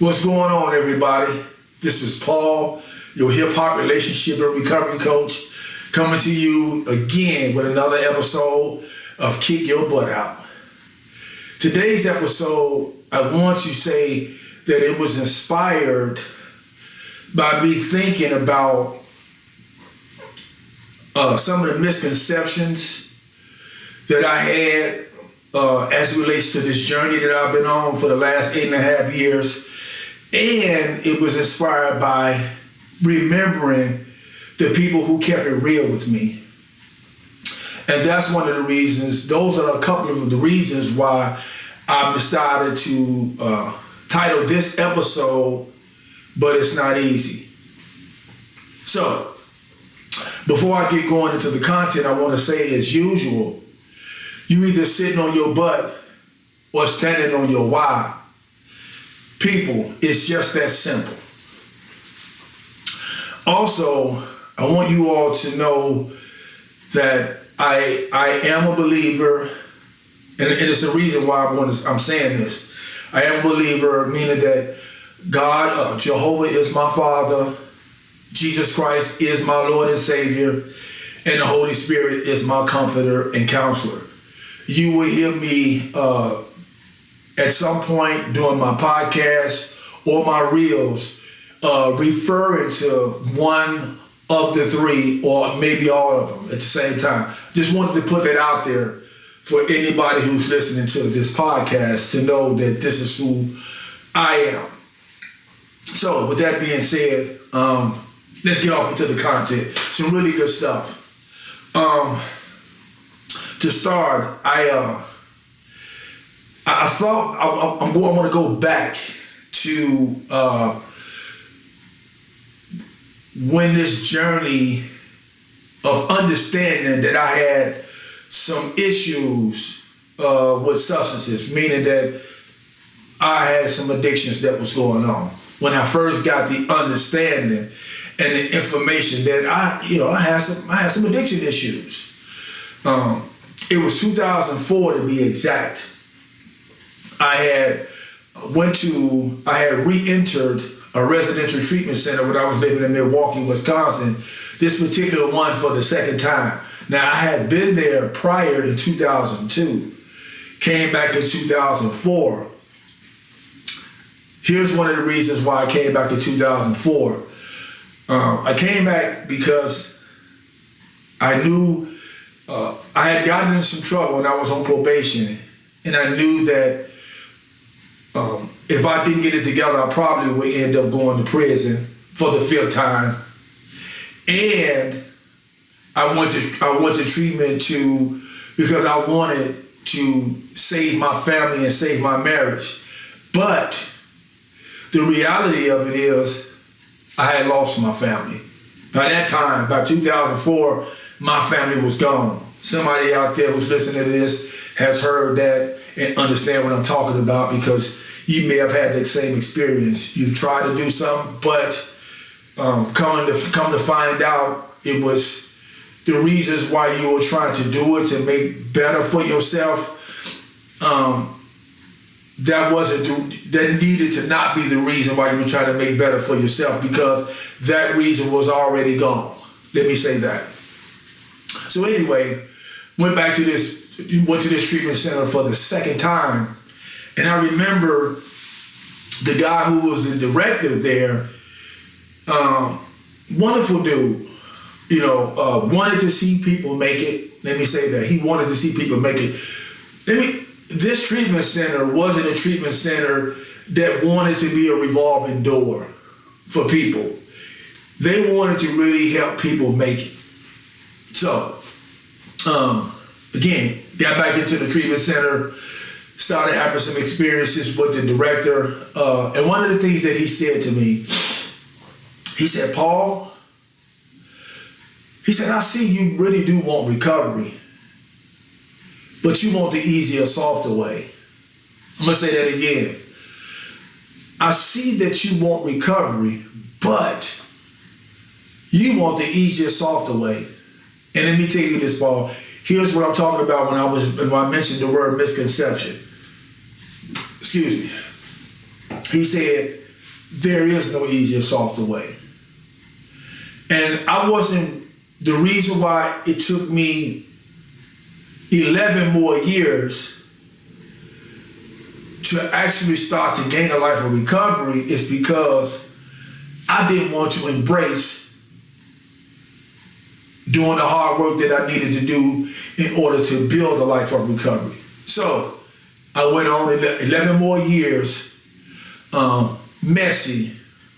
What's going on, everybody? This is Paul, your hip hop relationship and recovery coach, coming to you again with another episode of Kick Your Butt Out. Today's episode, I want to say that it was inspired by me thinking about some of the misconceptions that I had as it relates to this journey that I've been on for the last 8.5 years. And it was inspired by remembering the people who kept it real with me. And that's one of the reasons, those are a couple of the reasons why I've decided to title this episode, But It's Not Easy. So, before I get going into the content, I want to say, as usual, you either sitting on your butt or standing on your why. People, it's just that simple. Also, I want you all to know that I am a believer, and it's a reason why I'm saying this. I am a believer, meaning that God, Jehovah is my Father, Jesus Christ is my Lord and Savior, and the Holy Spirit is my comforter and counselor. You will hear me at some point during my podcast or my reels referring to one of the three or maybe all of them at the same time. Just wanted to put that out there for anybody who's listening to this podcast to know that this is who I am. So with that being said, let's get off into the content. Some really good stuff. To start, I thought I want to go back to when this journey of understanding that I had some issues with substances, meaning that I had some addictions that was going on. When I first got the understanding and the information that I had some addiction issues. It was 2004 to be exact. I had re-entered a residential treatment center when I was living in Milwaukee, Wisconsin, this particular one for the second time. Now, I had been there prior in 2002, came back in 2004. Here's one of the reasons why I came back in 2004. I came back because I knew I had gotten in some trouble when I was on probation, and I knew that if I didn't get it together, I probably would end up going to prison for the 5th time. And I went to treatment because I wanted to save my family and save my marriage. But the reality of it is I had lost my family. By that time, by 2004, my family was gone. Somebody out there who's listening to this has heard that and understand what I'm talking about, because you may have had that same experience. You've tried to do something, but come to find out, it was the reasons why you were trying to do it to make better for yourself. That needed to not be the reason why you were trying to make better for yourself, because that reason was already gone. Let me say that. So anyway, went to this treatment center for the second time. And I remember the guy who was the director there, wonderful dude, wanted to see people make it. Let me say that. He wanted to see people make it. This treatment center wasn't a treatment center that wanted to be a revolving door for people. They wanted to really help people make it. So, again, got back into the treatment center, started having some experiences with the director. And one of the things that he said to me, he said, Paul, he said, I see you really do want recovery, but you want the easier, softer way. I'm going to say that again. I see that you want recovery, but you want the easier, softer way. And let me tell you this, Paul. Here's what I'm talking about when I mentioned the word misconception. Excuse me. He said, there is no easy or softer way. And the reason why it took me 11 more years to actually start to gain a life of recovery is because I didn't want to embrace doing the hard work that I needed to do in order to build a life of recovery. So I went on 11 more years messy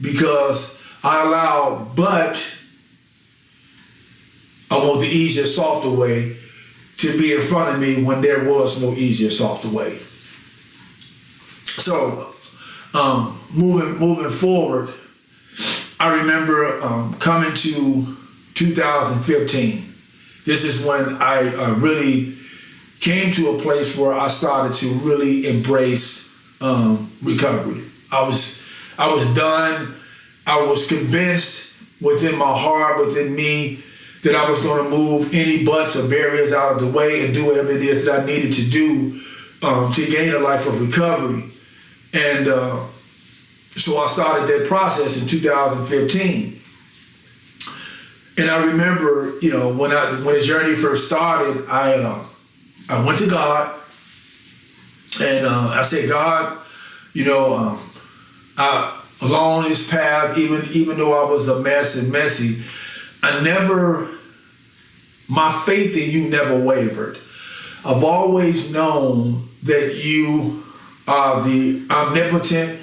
because I allowed, but I want the easier, softer way to be in front of me when there was no easier, softer way. So moving forward, I remember coming to 2015. This is when I really came to a place where I started to really embrace recovery. I was done. I was convinced within my heart, within me, that I was going to move any buts or barriers out of the way and do whatever it is that I needed to do to gain a life of recovery. And so I started that process in 2015. And I remember, when the journey first started, I went to God and I said, God, along this path, even though I was a mess and messy, my faith in you never wavered. I've always known that you are the omnipotent,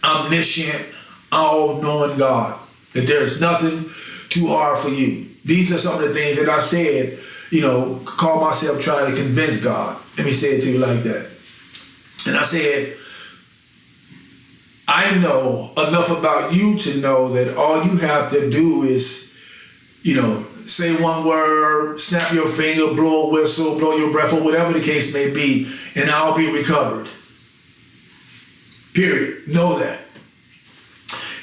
omniscient, all-knowing God, that there's nothing too hard for you. These are some of the things that I said, call myself trying to convince God. Let me say it to you like that. And I said, I know enough about you to know that all you have to do is, say one word, snap your finger, blow a whistle, blow your breath, or whatever the case may be, and I'll be recovered. Period. Know that.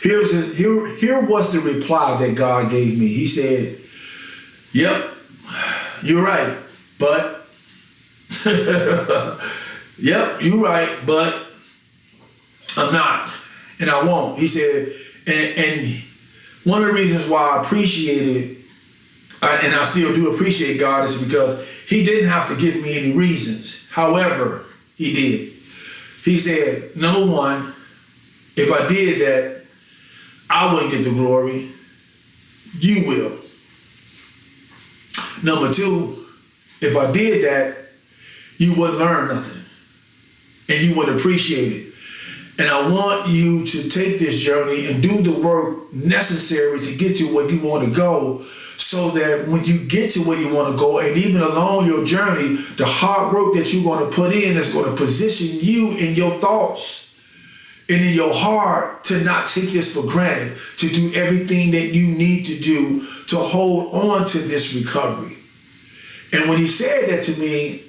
Here was the reply that God gave me. He said, yep, you're right, but yep, you're right, but I'm not, and I won't. He said, and one of the reasons why I appreciated, and I still do appreciate God, is because he didn't have to give me any reasons. However, he did. He said, number one, if I did that, I wouldn't get the glory. You will. Number two, if I did that, you wouldn't learn nothing. And you wouldn't appreciate it. And I want you to take this journey and do the work necessary to get to where you want to go, so that when you get to where you want to go, and even along your journey, the hard work that you're going to put in is going to position you in your thoughts and in your heart to not take this for granted, to do everything that you need to do to hold on to this recovery. And when he said that to me,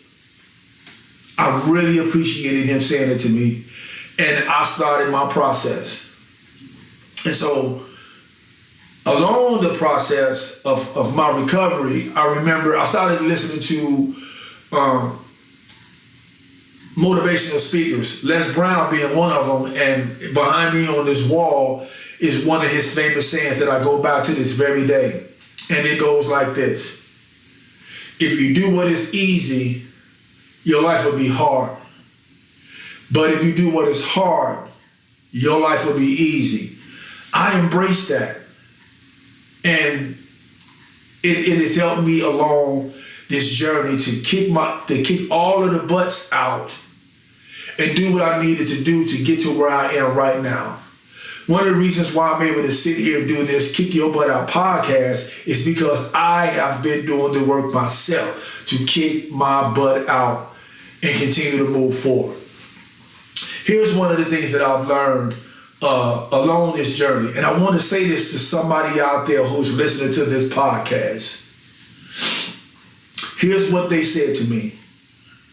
I really appreciated him saying it to me. And I started my process. And so along the process of my recovery, I remember I started listening to motivational speakers, Les Brown being one of them. And behind me on this wall is one of his famous sayings that I go by to this very day. And it goes like this: if you do what is easy, your life will be hard. But if you do what is hard, your life will be easy. I embrace that. And it has helped me along this journey to kick all of the butts out and do what I needed to do to get to where I am right now. One of the reasons why I'm able to sit here and do this Kick Your Butt Out podcast is because I have been doing the work myself to kick my butt out and continue to move forward. Here's one of the things that I've learned along this journey, and I want to say this to somebody out there who's listening to this podcast. Here's what they said to me,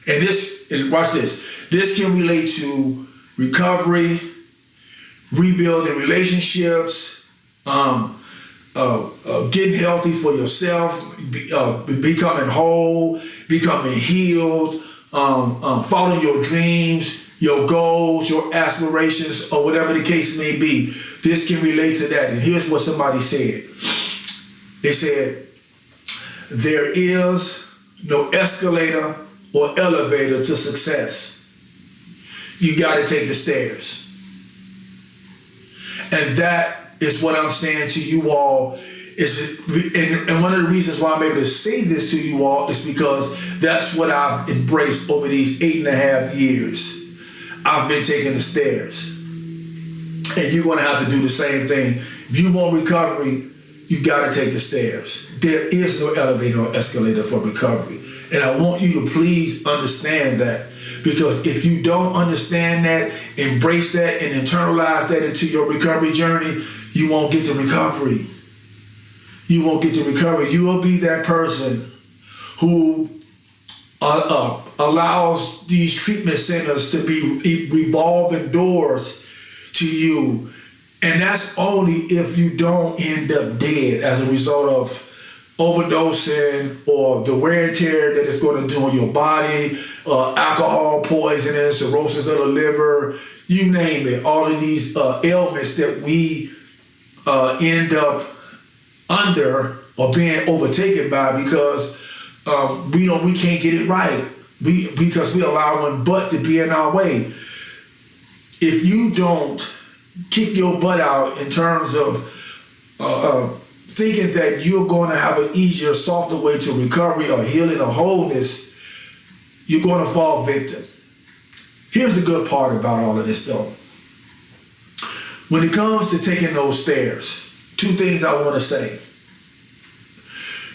and watch this. This can relate to recovery, rebuilding relationships, getting healthy for yourself, becoming whole, becoming healed, following your dreams, your goals, your aspirations, or whatever the case may be. This can relate to that. And here's what somebody said. They said, there is no escalator or elevator to success. You got to take the stairs. And that is what I'm saying to you all. And one of the reasons why I'm able to say this to you all is because that's what I've embraced over these 8.5 years. I've been taking the stairs. And you're going to have to do the same thing. If you want recovery, you got to take the stairs. There is no elevator or escalator for recovery. And I want you to please understand that. Because if you don't understand that, embrace that, and internalize that into your recovery journey, you won't get the recovery. You won't get the recovery. You will be that person who allows these treatment centers to be revolving doors to you. And that's only if you don't end up dead as a result of overdosing or the wear and tear that it's going to do on your body, alcohol poisoning, cirrhosis of the liver, you name it. All of these ailments that we end up under or being overtaken by because we can't get it right. Because we allow one butt to be in our way. If you don't kick your butt out in terms of thinking that you're going to have an easier, softer way to recovery or healing or wholeness, you're going to fall victim. Here's the good part about all of this though. When it comes to taking those stairs, 2 things I want to say.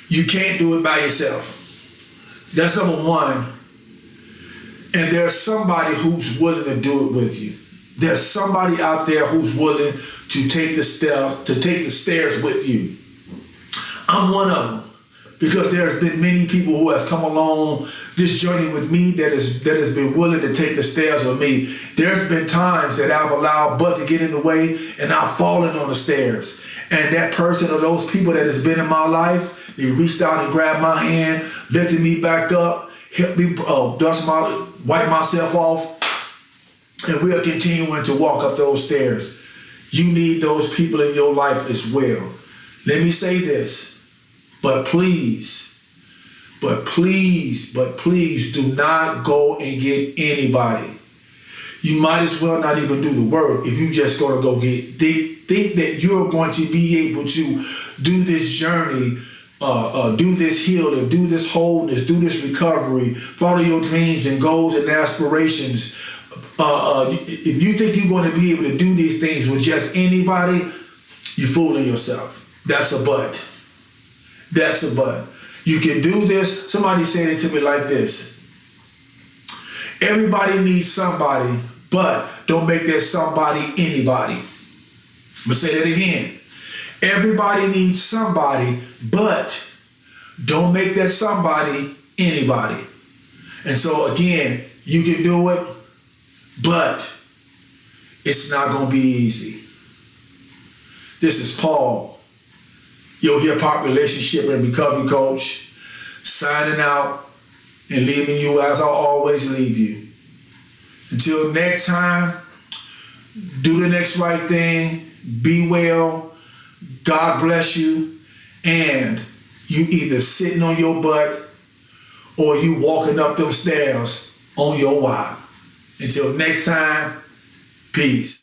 You can't do it by yourself. That's number 1. And there's somebody who's willing to do it with you. There's somebody out there who's willing to take the stairs with you. I'm one of them. Because there's been many people who has come along this journey with me that has been willing to take the stairs with me. There's been times that I've allowed butt to get in the way and I've fallen on the stairs. And that person or those people that has been in my life, they reached out and grabbed my hand, lifted me back up, helped me wipe myself off, and we are continuing to walk up those stairs. You need those people in your life as well. Let me say this. But please do not go and get anybody. You might as well not even do the work if you just gonna go think that you're going to be able to do this journey, do this healing, do this wholeness, do this recovery, follow your dreams and goals and aspirations. If you think you're going to be able to do these things with just anybody, you're fooling yourself. That's a but. That's a but. You can do this. Somebody said it to me like this. Everybody needs somebody, but don't make that somebody anybody. I'm going to say that again. Everybody needs somebody, but don't make that somebody anybody. And so again, you can do it, but it's not going to be easy. This is Paul, your hip-hop relationship and recovery coach, signing out and leaving you as I always leave you. Until next time, do the next right thing, be well, God bless you, and you either sitting on your butt or you walking up them stairs on your why. Until next time, peace.